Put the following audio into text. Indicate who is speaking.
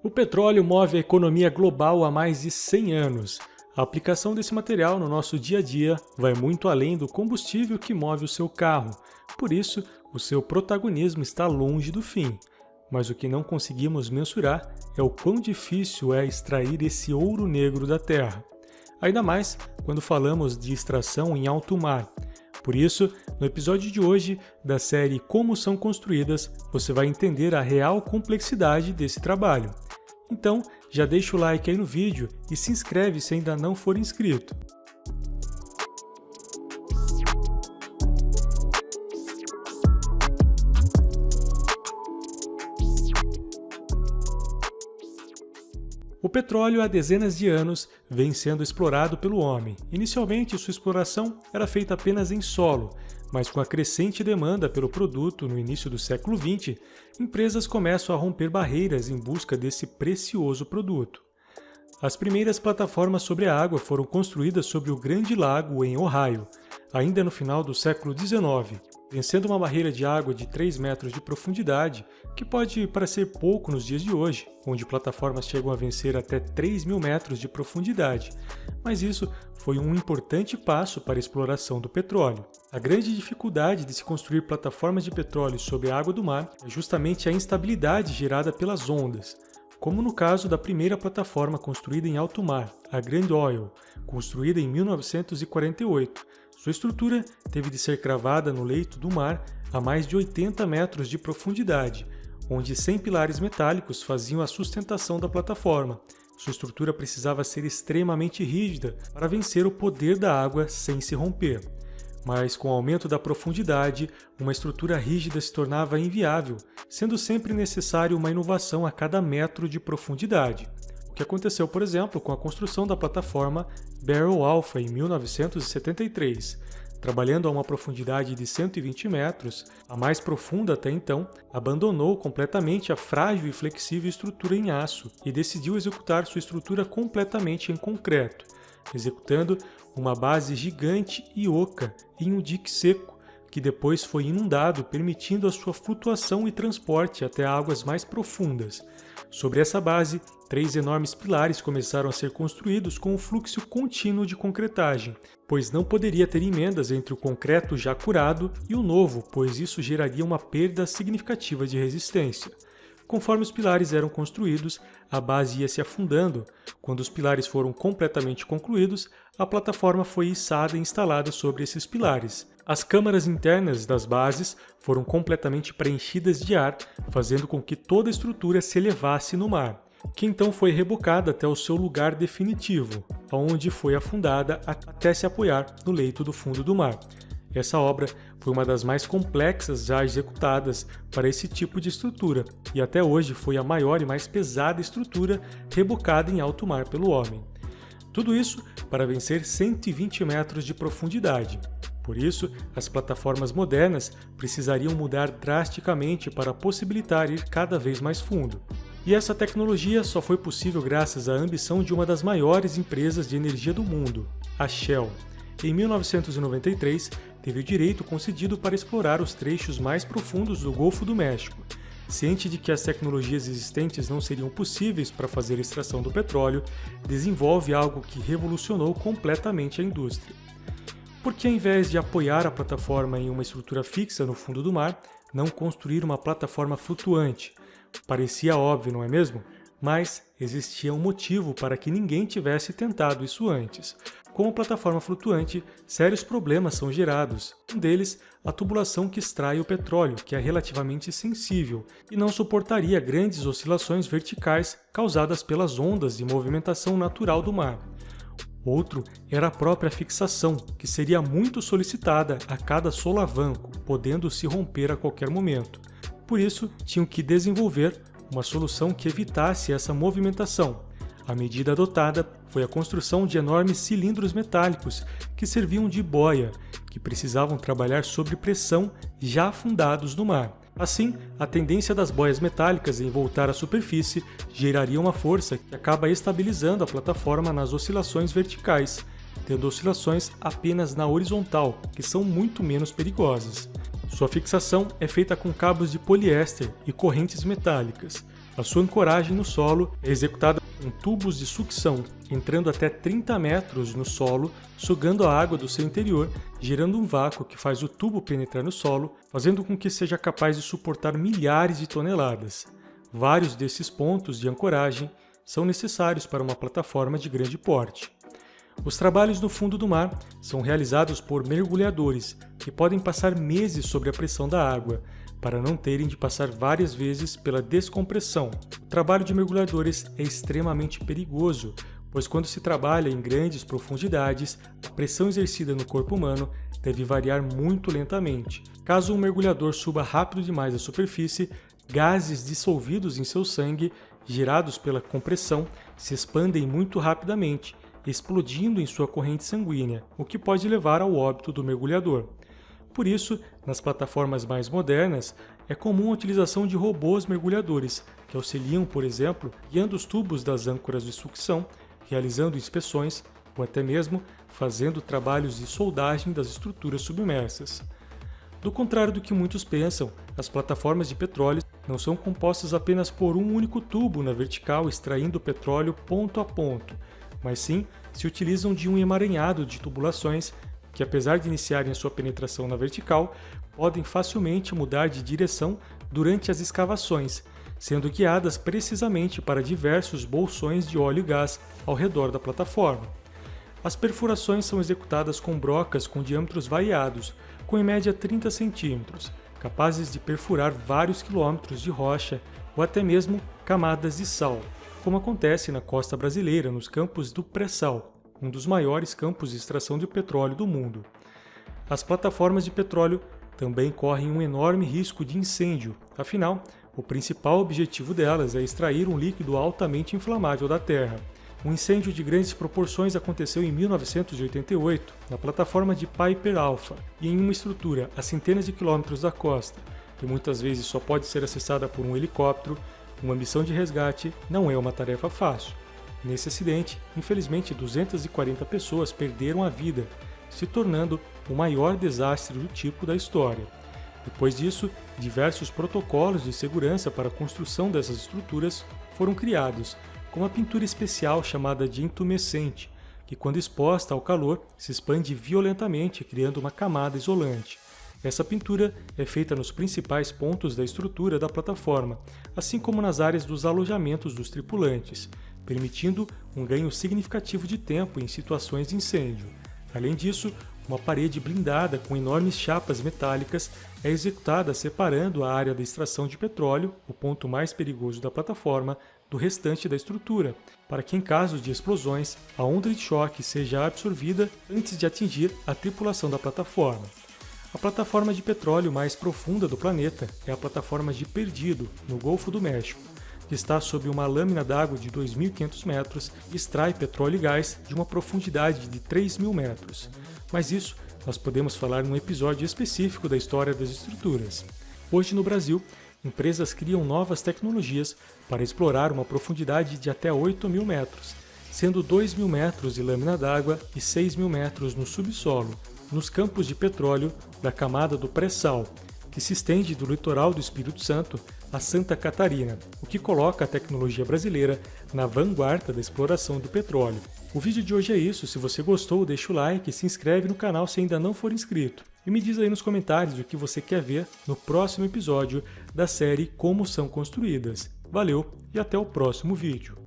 Speaker 1: O petróleo move a economia global há mais de 100 anos. A aplicação desse material no nosso dia a dia vai muito além do combustível que move o seu carro. Por isso, o seu protagonismo está longe do fim. Mas o que não conseguimos mensurar é o quão difícil é extrair esse ouro negro da terra. Ainda mais quando falamos de extração em alto mar. Por isso, no episódio de hoje da série Como São Construídas, você vai entender a real complexidade desse trabalho. Então, já deixa o like aí no vídeo e se inscreve se ainda não for inscrito. O petróleo há dezenas de anos vem sendo explorado pelo homem. Inicialmente, sua exploração era feita apenas em solo, mas com a crescente demanda pelo produto no início do século XX, empresas começam a romper barreiras em busca desse precioso produto. As primeiras plataformas sobre a água foram construídas sobre o Grande Lago, em Ohio, ainda no final do século XIX, vencendo uma barreira de água de 3 metros de profundidade, que pode parecer pouco nos dias de hoje, onde plataformas chegam a vencer até 3.000 metros de profundidade, mas isso foi um importante passo para a exploração do petróleo. A grande dificuldade de se construir plataformas de petróleo sobre a água do mar é justamente a instabilidade gerada pelas ondas, como no caso da primeira plataforma construída em alto mar, a Grand Oil, construída em 1948. Sua estrutura teve de ser cravada no leito do mar a mais de 80 metros de profundidade, onde 100 pilares metálicos faziam a sustentação da plataforma. Sua estrutura precisava ser extremamente rígida para vencer o poder da água sem se romper. Mas com o aumento da profundidade, uma estrutura rígida se tornava inviável, sendo sempre necessário uma inovação a cada metro de profundidade. O que aconteceu, por exemplo, com a construção da plataforma Barrow Alpha em 1973. Trabalhando a uma profundidade de 120 metros, a mais profunda até então, abandonou completamente a frágil e flexível estrutura em aço e decidiu executar sua estrutura completamente em concreto, executando uma base gigante e oca em um dique seco, que depois foi inundado, permitindo a sua flutuação e transporte até águas mais profundas. Sobre essa base, 3 enormes pilares começaram a ser construídos com um fluxo contínuo de concretagem, pois não poderia ter emendas entre o concreto já curado e o novo, pois isso geraria uma perda significativa de resistência. Conforme os pilares eram construídos, a base ia se afundando. Quando os pilares foram completamente concluídos, a plataforma foi içada e instalada sobre esses pilares. As câmaras internas das bases foram completamente preenchidas de ar, fazendo com que toda a estrutura se elevasse no mar, que então foi rebocada até o seu lugar definitivo, onde foi afundada até se apoiar no leito do fundo do mar. Essa obra foi uma das mais complexas já executadas para esse tipo de estrutura e até hoje foi a maior e mais pesada estrutura rebocada em alto mar pelo homem. Tudo isso para vencer 120 metros de profundidade. Por isso, as plataformas modernas precisariam mudar drasticamente para possibilitar ir cada vez mais fundo. E essa tecnologia só foi possível graças à ambição de uma das maiores empresas de energia do mundo, a Shell. Em 1993, teve o direito concedido para explorar os trechos mais profundos do Golfo do México. Ciente de que as tecnologias existentes não seriam possíveis para fazer a extração do petróleo, desenvolve algo que revolucionou completamente a indústria. Porque ao invés de apoiar a plataforma em uma estrutura fixa no fundo do mar, não construir uma plataforma flutuante? Parecia óbvio, não é mesmo? Mas existia um motivo para que ninguém tivesse tentado isso antes. Com a plataforma flutuante, sérios problemas são gerados. Um deles, a tubulação que extrai o petróleo, que é relativamente sensível e não suportaria grandes oscilações verticais causadas pelas ondas de movimentação natural do mar. Outro era a própria fixação, que seria muito solicitada a cada solavanco, podendo se romper a qualquer momento. Por isso, tinham que desenvolver uma solução que evitasse essa movimentação. A medida adotada foi a construção de enormes cilindros metálicos que serviam de boia, que precisavam trabalhar sob pressão já afundados no mar. Assim, a tendência das boias metálicas em voltar à superfície geraria uma força que acaba estabilizando a plataforma nas oscilações verticais, tendo oscilações apenas na horizontal, que são muito menos perigosas. Sua fixação é feita com cabos de poliéster e correntes metálicas. A sua ancoragem no solo é executada com tubos de sucção, entrando até 30 metros no solo, sugando a água do seu interior, gerando um vácuo que faz o tubo penetrar no solo, fazendo com que seja capaz de suportar milhares de toneladas. Vários desses pontos de ancoragem são necessários para uma plataforma de grande porte. Os trabalhos no fundo do mar são realizados por mergulhadores, que podem passar meses sob a pressão da água, para não terem de passar várias vezes pela descompressão. O trabalho de mergulhadores é extremamente perigoso, pois quando se trabalha em grandes profundidades, a pressão exercida no corpo humano deve variar muito lentamente. Caso um mergulhador suba rápido demais à superfície, gases dissolvidos em seu sangue, gerados pela compressão, se expandem muito rapidamente, explodindo em sua corrente sanguínea, o que pode levar ao óbito do mergulhador. Por isso, nas plataformas mais modernas, é comum a utilização de robôs mergulhadores, que auxiliam, por exemplo, guiando os tubos das âncoras de sucção, realizando inspeções ou até mesmo fazendo trabalhos de soldagem das estruturas submersas. Do contrário do que muitos pensam, as plataformas de petróleo não são compostas apenas por um único tubo na vertical extraindo o petróleo ponto a ponto, mas sim se utilizam de um emaranhado de tubulações que, apesar de iniciarem sua penetração na vertical, podem facilmente mudar de direção durante as escavações, sendo guiadas precisamente para diversos bolsões de óleo e gás ao redor da plataforma. As perfurações são executadas com brocas com diâmetros variados, com em média 30 centímetros, capazes de perfurar vários quilômetros de rocha ou até mesmo camadas de sal, como acontece na costa brasileira nos campos do pré-sal, um dos maiores campos de extração de petróleo do mundo. As plataformas de petróleo também correm um enorme risco de incêndio, afinal, o principal objetivo delas é extrair um líquido altamente inflamável da terra. Um incêndio de grandes proporções aconteceu em 1988, na plataforma de Piper Alpha, e em uma estrutura a centenas de quilômetros da costa, que muitas vezes só pode ser acessada por um helicóptero. Uma missão de resgate não é uma tarefa fácil. Nesse acidente, infelizmente 240 pessoas perderam a vida, se tornando o maior desastre do tipo da história. Depois disso, diversos protocolos de segurança para a construção dessas estruturas foram criados, como a pintura especial chamada de intumescente, que quando exposta ao calor se expande violentamente, criando uma camada isolante. Essa pintura é feita nos principais pontos da estrutura da plataforma, assim como nas áreas dos alojamentos dos tripulantes, permitindo um ganho significativo de tempo em situações de incêndio. Além disso, uma parede blindada com enormes chapas metálicas é executada separando a área da extração de petróleo, o ponto mais perigoso da plataforma, do restante da estrutura, para que em caso de explosões, a onda de choque seja absorvida antes de atingir a tripulação da plataforma. A plataforma de petróleo mais profunda do planeta é a plataforma de Perdido, no Golfo do México, que está sob uma lâmina d'água de 2.500 metros e extrai petróleo e gás de uma profundidade de 3.000 metros. Mas isso nós podemos falar num episódio específico da história das estruturas. Hoje no Brasil, empresas criam novas tecnologias para explorar uma profundidade de até 8.000 metros, sendo 2.000 metros de lâmina d'água e 6.000 metros no subsolo, nos campos de petróleo da camada do pré-sal, que se estende do litoral do Espírito Santo a Santa Catarina, o que coloca a tecnologia brasileira na vanguarda da exploração do petróleo. O vídeo de hoje é isso. Se você gostou, deixa o like e se inscreve no canal se ainda não for inscrito. E me diz aí nos comentários o que você quer ver no próximo episódio da série Como São Construídas. Valeu e até o próximo vídeo.